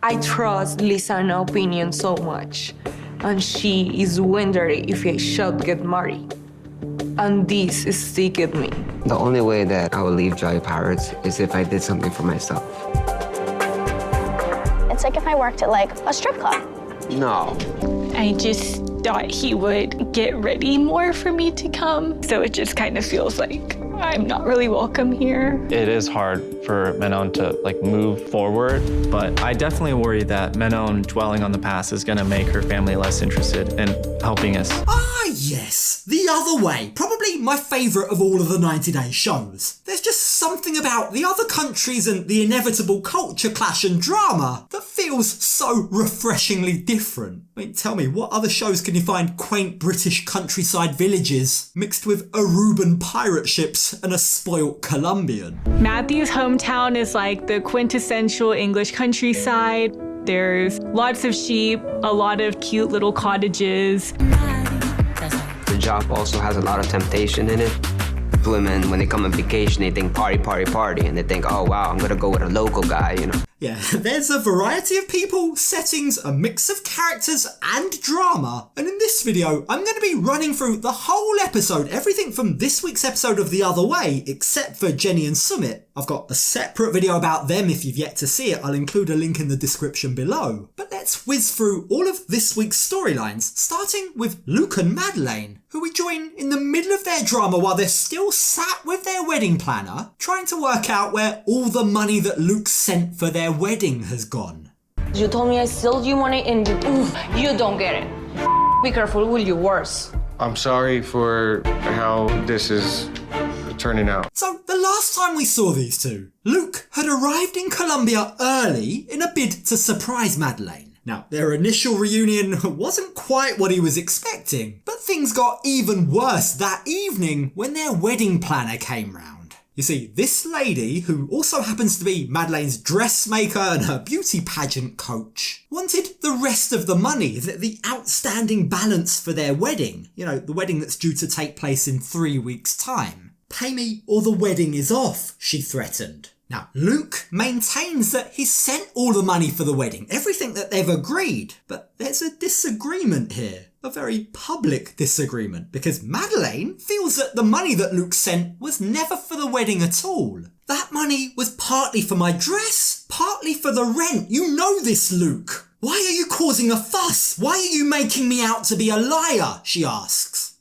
I trust Lisa's opinion so much, and she is wondering if I should get married. And this sticks me. The only way that I would leave Jolly Pirates is if I did something for myself. It's like if I worked at like a strip club. No. I just thought he would get ready more for me to come. So it just kind of feels like I'm not really welcome here. It is hard for Manon to move forward, but I definitely worry that Manon dwelling on the past is gonna make her family less interested in helping us. Ah, yes, The Other Way, probably my favourite of all of the 90-day shows. There's just something about the other countries and the inevitable culture clash and drama that feels so refreshingly different. I mean, tell me, what other shows can you find quaint British countryside villages mixed with Aruban pirate ships and a spoilt Colombian? Matthew's hometown is like the quintessential English countryside. There's lots of sheep, a lot of cute little cottages. The job also has a lot of temptation in it. Women, when they come on vacation, they think party, party, party, and they think, oh wow, I'm gonna go with a local guy, you know. Yeah, there's a variety of people, settings, a mix of characters and drama. And in this video, I'm going to be running through the whole episode, everything from this week's episode of The Other Way, except for Jenny and Sumit. I've got a separate video about them if you've yet to see it. I'll include a link in the description below. But let's whiz through all of this week's storylines, starting with Luke and Madelein, who we join in the middle of their drama while they're still sat with their wedding planner, trying to work out where all the money that Luke sent for their wedding has gone. You told me I stole you money and you don't get it. Be careful, will you worse? I'm sorry for how this is turning out. So the last time we saw these two, Luke had arrived in Colombia early in a bid to surprise Madelein. Now, their initial reunion wasn't quite what he was expecting, but things got even worse that evening when their wedding planner came round. You see, this lady, who also happens to be Madelein's dressmaker and her beauty pageant coach, wanted the rest of the money, the outstanding balance for their wedding. You know, the wedding that's due to take place in 3 weeks' time. Pay me or the wedding is off, she threatened. Now, Luke maintains that he's sent all the money for the wedding, everything that they've agreed. But there's a disagreement here, a very public disagreement, because Madelein feels that the money that Luke sent was never for the wedding at all. That money was partly for my dress, partly for the rent. You know this, Luke. Why are you causing a fuss? Why are you making me out to be a liar? She asks.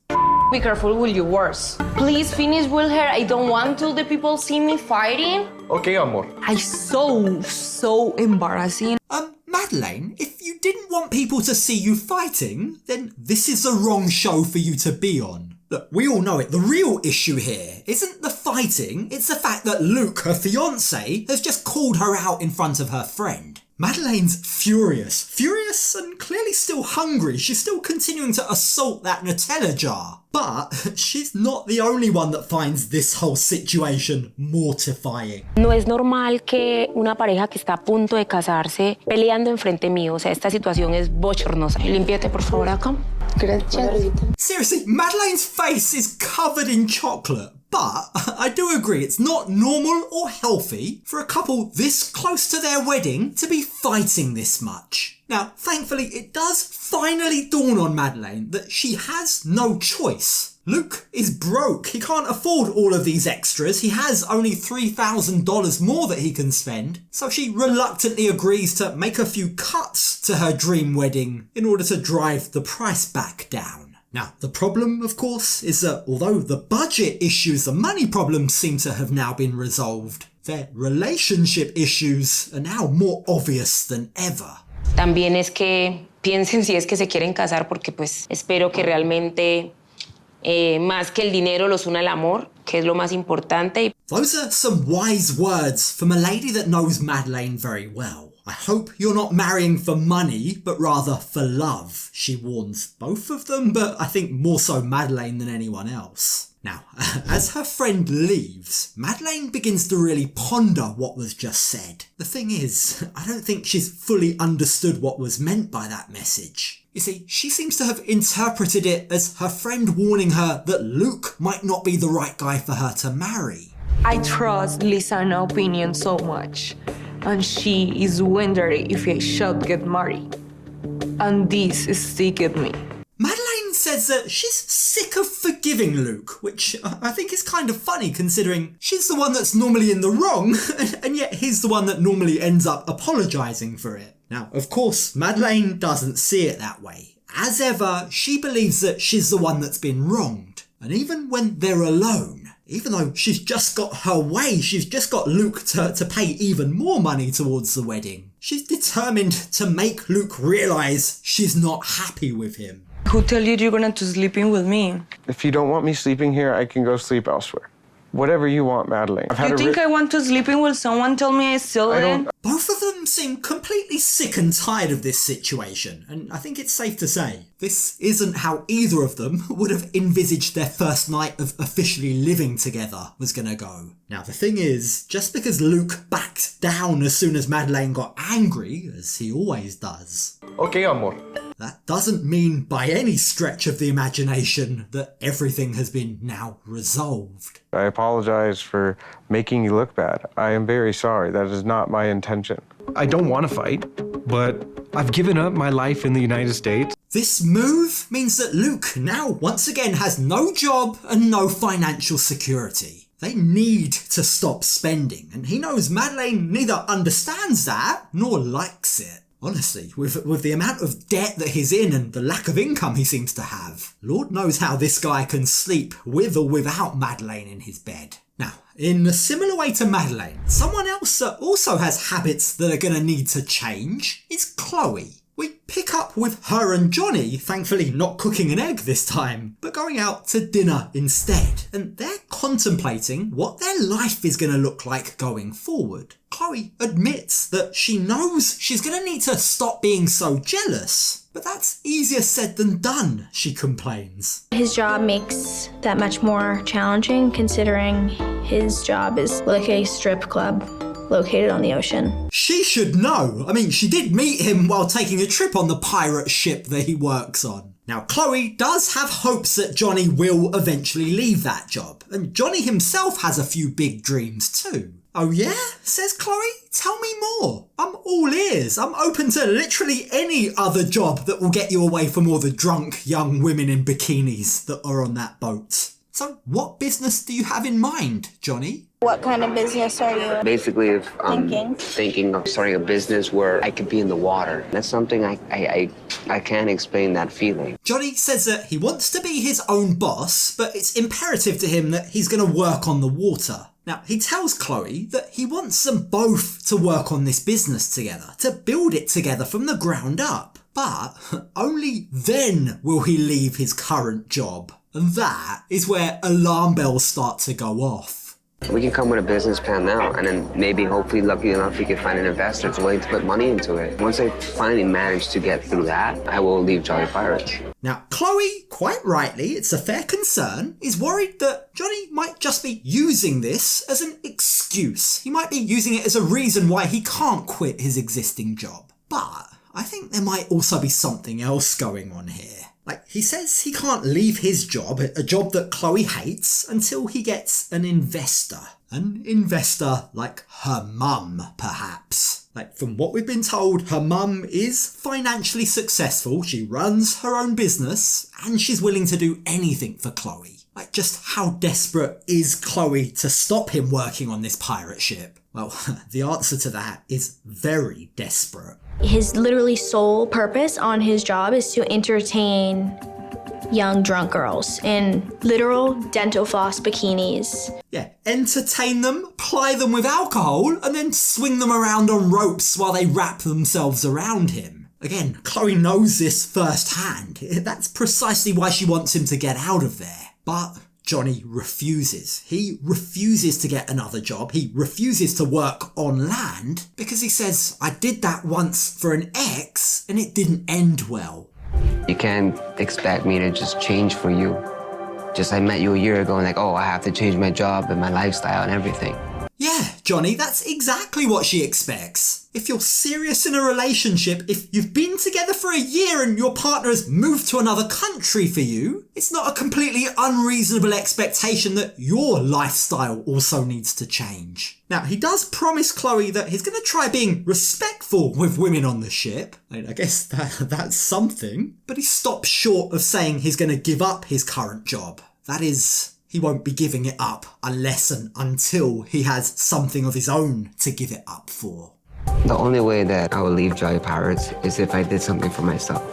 Be careful, will you worse? Please finish with her. I don't want to the people see me fighting. Okay, amor. I so embarrassing. Madelein, if you didn't want people to see you fighting, then this is the wrong show for you to be on. Look, we all know it. The real issue here isn't the fighting, it's the fact that Luke, her fiancé, has just called her out in front of her friend. Madelein's furious and clearly still hungry. She's still continuing to assault that Nutella jar. But she's not the only one that finds this whole situation mortifying. No es normal que una pareja que está a punto de casarse peleando enfrente mío. O sea, esta situación es bochornosa. Límpiate, por favor, acá. Gracias. Seriously, Madelein's face is covered in chocolate. But I do agree, it's not normal or healthy for a couple this close to their wedding to be fighting this much. Now, thankfully, it does finally dawn on Madelein that she has no choice. Luke is broke. He can't afford all of these extras. He has only $3,000 more that he can spend. So she reluctantly agrees to make a few cuts to her dream wedding in order to drive the price back down. Now, the problem, of course, is that although the budget issues, the money problems seem to have now been resolved, their relationship issues are now more obvious than ever. También es que piensen si es que se quieren casar porque pues espero que realmente más que el dinero los una el amor, que es lo más importante. Those are some wise words from a lady that knows Madelein very well. I hope you're not marrying for money, but rather for love, she warns both of them, but I think more so Madelein than anyone else. Now, as her friend leaves, Madelein begins to really ponder what was just said. The thing is, I don't think she's fully understood what was meant by that message. You see, she seems to have interpreted it as her friend warning her that Luke might not be the right guy for her to marry. I trust Lisa's opinion so much, and she is wondering if I should get married. And this sticks me. Madeleine says that she's sick of forgiving Luke, which I think is kind of funny considering she's the one that's normally in the wrong, and yet he's the one that normally ends up apologising for it. Now, of course, Madeleine doesn't see it that way. As ever, she believes that she's the one that's been wronged. And even when they're alone, even though she's just got her way, she's just got Luke to pay even more money towards the wedding, she's determined to make Luke realise she's not happy with him. Who tell you you're going to sleep in with me? If you don't want me sleeping here, I can go sleep elsewhere. Whatever you want, Madeleine. You think I want to sleep in with someone tell me I still in? Both of them seem completely sick and tired of this situation, and I think it's safe to say this isn't how either of them would have envisaged their first night of officially living together was gonna go. Now the thing is, just because Luke backed down as soon as Madeleine got angry, as he always does, Okay, amor. that doesn't mean by any stretch of the imagination that everything has been now resolved. I apologize for making you look bad. I am very sorry. That is not my intention. I don't want to fight, but I've given up my life in the United States. This move means that Luke now once again has no job and no financial security. They need to stop spending, and he knows Madeleine neither understands that nor likes it. Honestly, with the amount of debt that he's in and the lack of income he seems to have, Lord knows how this guy can sleep with or without Madeleine in his bed. Now, in a similar way to Madeleine, someone else that also has habits that are going to need to change is Chloe. We pick up with her and Johny, thankfully not cooking an egg this time, but going out to dinner instead. And they're contemplating what their life is going to look like going forward. Chloe admits that she knows she's going to need to stop being so jealous, but that's easier said than done, she complains. His job makes that much more challenging considering his job is like a strip club located on the ocean. She should know. I mean, she did meet him while taking a trip on the pirate ship that he works on. Now, Chloe does have hopes that Johny will eventually leave that job, and Johny himself has a few big dreams too. Oh yeah? Says Chloe. Tell me more. I'm all ears. I'm open to literally any other job that will get you away from all the drunk young women in bikinis that are on that boat. So what business do you have in mind, Johny? What kind of business are you Basically, if thinking? thinking of starting a business where I could be in the water. That's something I can't explain that feeling. Johny says that he wants to be his own boss, but it's imperative to him that he's going to work on the water. Now, he tells Chloe that he wants them both to work on this business together, to build it together from the ground up. But only then will he leave his current job. And that is where alarm bells start to go off. We can come with a business plan now, and then maybe, hopefully, lucky enough, we can find an investor that's willing to put money into it. Once I finally manage to get through that, I will leave Jolly Pirates. Now, Chloe, quite rightly, it's a fair concern, is worried that Johny might just be using this as an excuse. He might be using it as a reason why he can't quit his existing job. But I think there might also be something else going on here. Like, he says he can't leave his job, a job that Chloe hates, until he gets an investor. An investor like her mum, perhaps. Like, from what we've been told, her mum is financially successful, she runs her own business, and she's willing to do anything for Chloe. Like, just how desperate is Chloe to stop him working on this pirate ship? Well, the answer to that is very desperate. His literally sole purpose on his job is to entertain young drunk girls in literal dental floss bikinis. Yeah, entertain them, ply them with alcohol, and then swing them around on ropes while they wrap themselves around him. Again, Chloe knows this firsthand. That's precisely why she wants him to get out of there. But Johny refuses. He refuses to get another job. He refuses to work on land because he says, I did that once for an ex and it didn't end well. You can't expect me to just change for you. Just I met you a year ago and like, oh, I have to change my job and my lifestyle and everything. Yeah, Johny, that's exactly what she expects. If you're serious in a relationship, if you've been together for a year and your partner has moved to another country for you, it's not a completely unreasonable expectation that your lifestyle also needs to change. Now, he does promise Chloe that he's going to try being respectful with women on the ship. I guess that's something. But he stops short of saying he's going to give up his current job. That is, he won't be giving it up unless and until he has something of his own to give it up for. The only way that I would leave Jolly Pirates is if I did something for myself.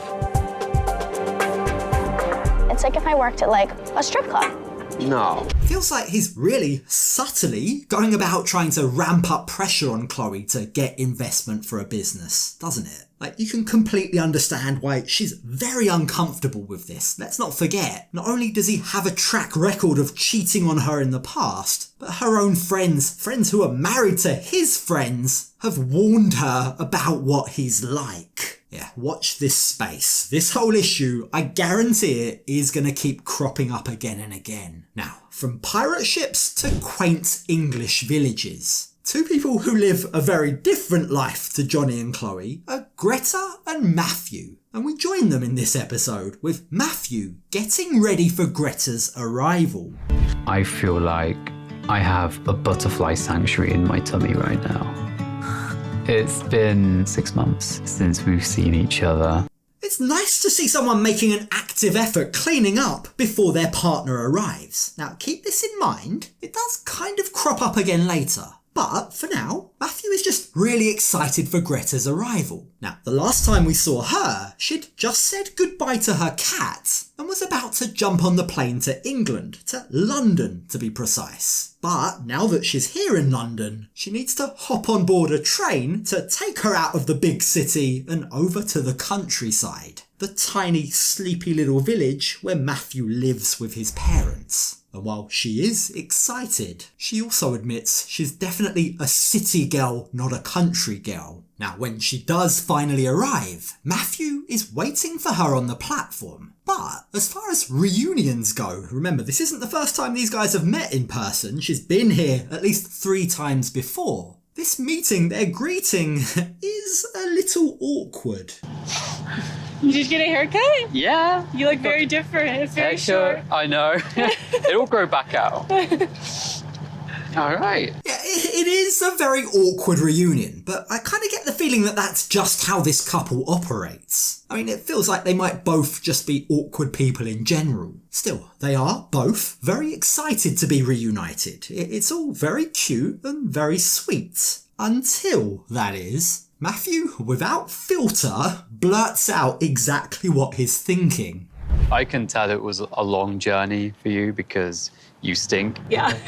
It's like if I worked at like a strip club. No. Feels like he's really subtly going about trying to ramp up pressure on Chloe to get investment for a business, doesn't it? Like, you can completely understand why she's very uncomfortable with this. Let's not forget, not only does he have a track record of cheating on her in the past, but her own friends who are married to his friends, have warned her about what he's like. Yeah, watch this space. This whole issue, I guarantee it, is going to keep cropping up again and again. Now, from pirate ships to quaint English villages, two people who live a very different life to Johny and Chloe are Greta and Matthew. And we join them in this episode with Matthew getting ready for Greta's arrival. I feel like I have a butterfly sanctuary in my tummy right now. It's been 6 months since we've seen each other. It's nice to see someone making an active effort cleaning up before their partner arrives. Now, keep this in mind, it does kind of crop up again later. But for now, Matthew is just really excited for Greta's arrival. Now, the last time we saw her, she'd just said goodbye to her cat and was about to jump on the plane to England, to London to be precise. But now that she's here in London, she needs to hop on board a train to take her out of the big city and over to the countryside, the tiny, sleepy little village where Matthew lives with his parents. And while she is excited, she also admits she's definitely a city girl, not a country girl. Now, when she does finally arrive, Matthew is waiting for her on the platform. But as far as reunions go, remember, this isn't the first time these guys have met in person. She's been here at least 3 times before. This meeting, their greeting, is a little awkward. You just get a haircut? Yeah. You look very different. It's very short. I know. It'll grow back out. All right. Yeah, it is a very awkward reunion, but I kind of get the feeling that that's just how this couple operates. I mean, it feels like they might both just be awkward people in general. Still, they are both very excited to be reunited. It's all very cute and very sweet. Until, that is, Matthew, without filter, blurts out exactly what he's thinking. I can tell it was a long journey for you because you stink. Yeah.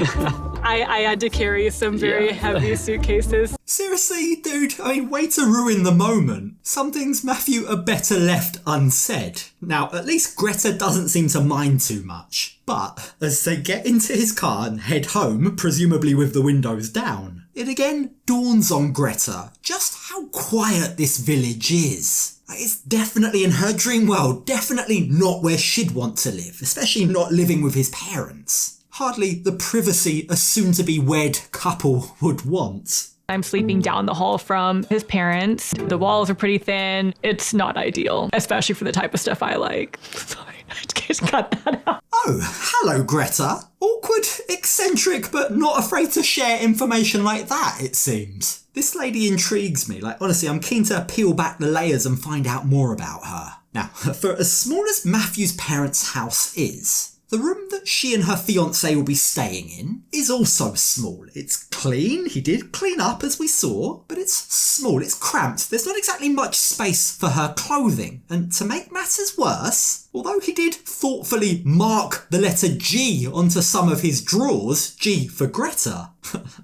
I had to carry some very heavy suitcases. Seriously, dude, I mean, way to ruin the moment. Some things, Matthew, are better left unsaid. Now, at least Greta doesn't seem to mind too much. But as they get into his car and head home, presumably with the windows down, it again dawns on Greta just how quiet this village is. It's definitely in her dream world, definitely not where she'd want to live, especially not living with his parents. Hardly the privacy a soon-to-be wed couple would want. I'm sleeping down the hall from his parents. The walls are pretty thin. It's not ideal, especially for the type of stuff I like. Sorry, I just cut that out. Oh, hello, Greta. Awkward, eccentric, but not afraid to share information like that, it seems. This lady intrigues me. Like, honestly, I'm keen to peel back the layers and find out more about her. Now, for as small as Matthew's parents' house is, the room that she and her fiancé will be staying in is also small. It's clean, he did clean up as we saw, but it's small, it's cramped. There's not exactly much space for her clothing. And to make matters worse, although he did thoughtfully mark the letter G onto some of his drawers, G for Greta,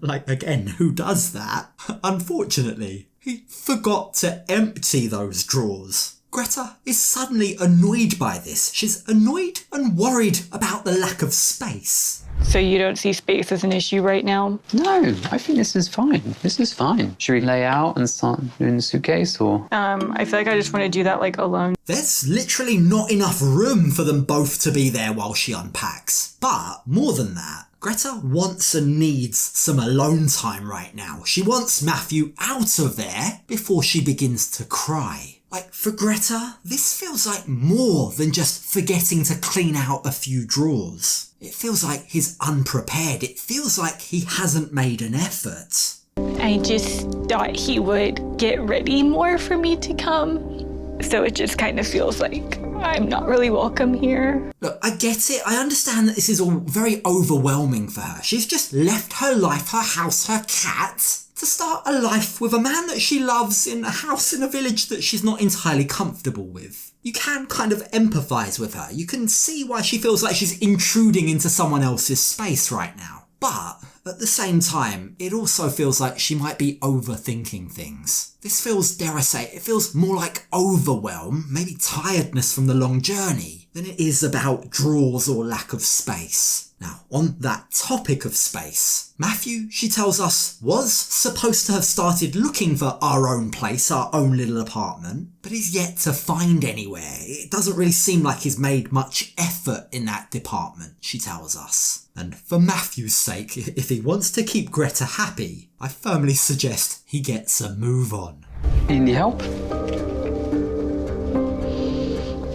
like again, who does that? Unfortunately, he forgot to empty those drawers. Greta is suddenly annoyed by this. She's annoyed and worried about the lack of space. So you don't see space as an issue right now? No, I think this is fine. This is fine. Should we lay out and start doing the suitcase or? I feel like I just want to do that like alone. There's literally not enough room for them both to be there while she unpacks. But more than that, Greta wants and needs some alone time right now. She wants Matthew out of there before she begins to cry. Like, for Greta, this feels like more than just forgetting to clean out a few drawers. It feels like he's unprepared. It feels like he hasn't made an effort. I just thought he would get ready more for me to come. So it just kind of feels like I'm not really welcome here. Look, I get it. I understand that this is all very overwhelming for her. She's just left her life, her house, her cat, to start a life with a man that she loves in a house in a village that she's not entirely comfortable with. You can kind of empathise with her. You can see why she feels like she's intruding into someone else's space right now. But at the same time, it also feels like she might be overthinking things. This feels, dare I say, it feels more like overwhelm, maybe tiredness from the long journey, than it is about drawers or lack of space. Now, on that topic of space, Matthew, she tells us, was supposed to have started looking for our own place, our own little apartment, but is yet to find anywhere. It doesn't really seem like he's made much effort in that department, she tells us. And for Matthew's sake, if he wants to keep Greta happy, I firmly suggest he gets a move on. You need help?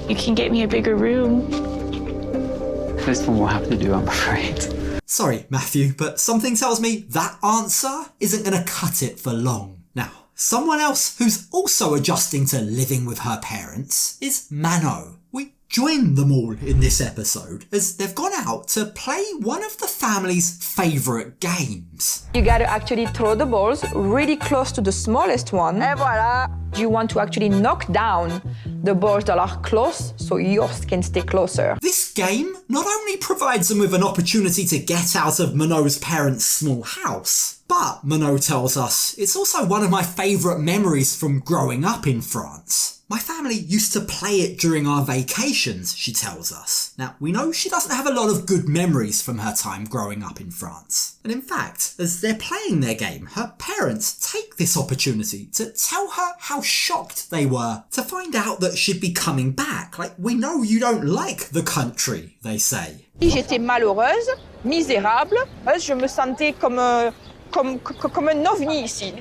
You can get me a bigger room. This one will have to do, I'm afraid. Sorry, Matthew, but something tells me that answer isn't going to cut it for long. Now, someone else who's also adjusting to living with her parents is Manon. We join them all in this episode as they've gone out to play one of the family's favourite games. You gotta actually throw the balls really close to the smallest one. Et voilà! You want to actually knock down the balls that are close so yours can stay closer. This game not only provides them with an opportunity to get out of Manon's parents' small house, but Manon tells us it's also one of my favourite memories from growing up in France. My family used to play it during our vacations, she tells us. Now, we know she doesn't have a lot of good memories from her time growing up in France. And in fact, as they're playing their game, her parents take this opportunity to tell her how shocked they were to find out that she'd be coming back. Like, we know you don't like the country, they say. J'étais malheureuse, misérable, je me sentais comme un ovni ici.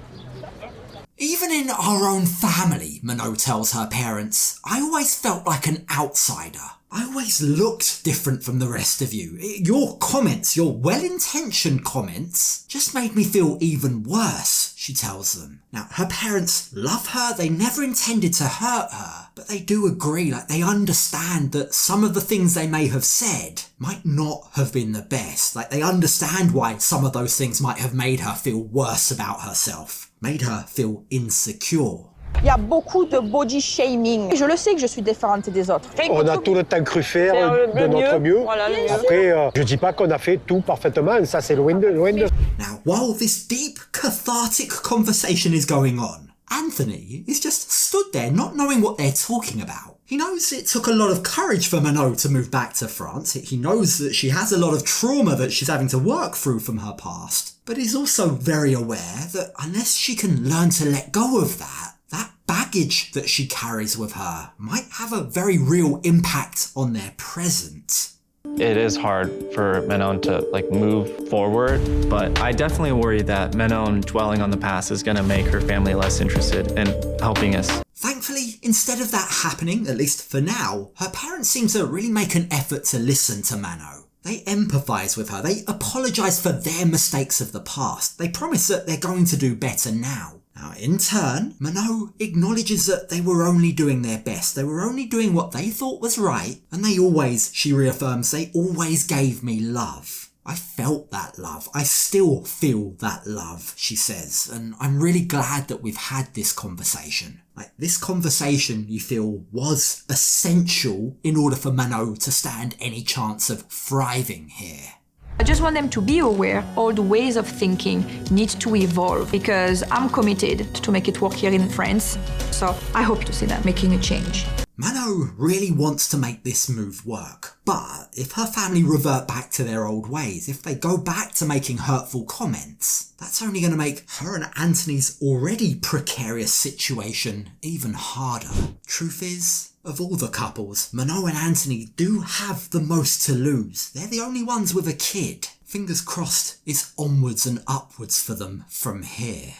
Even in our own family, Manon tells her parents, I always felt like an outsider. I always looked different from the rest of you. Your comments, your well-intentioned comments, just made me feel even worse, she tells them. Now, her parents love her, they never intended to hurt her, but they do agree, like they understand that some of the things they may have said might not have been the best. Like they understand why some of those things might have made her feel worse about herself, made her feel insecure. Il y a beaucoup de body shaming. Je le sais que je suis différente des autres. On a tout le temps cru faire de notre mieux. Voilà, Après, je dis pas qu'on a fait tout parfaitement, ça c'est loin de... Now, while this deep, cathartic conversation is going on, Anthony is just stood there not knowing what they're talking about. He knows it took a lot of courage for Manon to move back to France. He knows that she has a lot of trauma that she's having to work through from her past. But he's also very aware that unless she can learn to let go of that baggage that she carries with her might have a very real impact on their present. It is hard for Manon to move forward, but I definitely worry that Manon dwelling on the past is going to make her family less interested in helping us. Thankfully, instead of that happening, at least for now, her parents seem to really make an effort to listen to Manon. They empathise with her, they apologise for their mistakes of the past, they promise that they're going to do better now. Now, in turn, Manon acknowledges that they were only doing their best, they were only doing what they thought was right, and they always, she reaffirms, they always gave me love. I felt that love, I still feel that love, she says, and I'm really glad that we've had this conversation. This conversation, you feel, was essential in order for Manon to stand any chance of thriving here. I just want them to be aware all the ways of thinking need to evolve because I'm committed to make it work here in France. So I hope to see that making a change. Manon really wants to make this move work, but if her family revert back to their old ways, if they go back to making hurtful comments, that's only going to make her and Anthony's already precarious situation even harder. Truth is, of all the couples, Manon and Anthony do have the most to lose. They're the only ones with a kid. Fingers crossed it's onwards and upwards for them from here.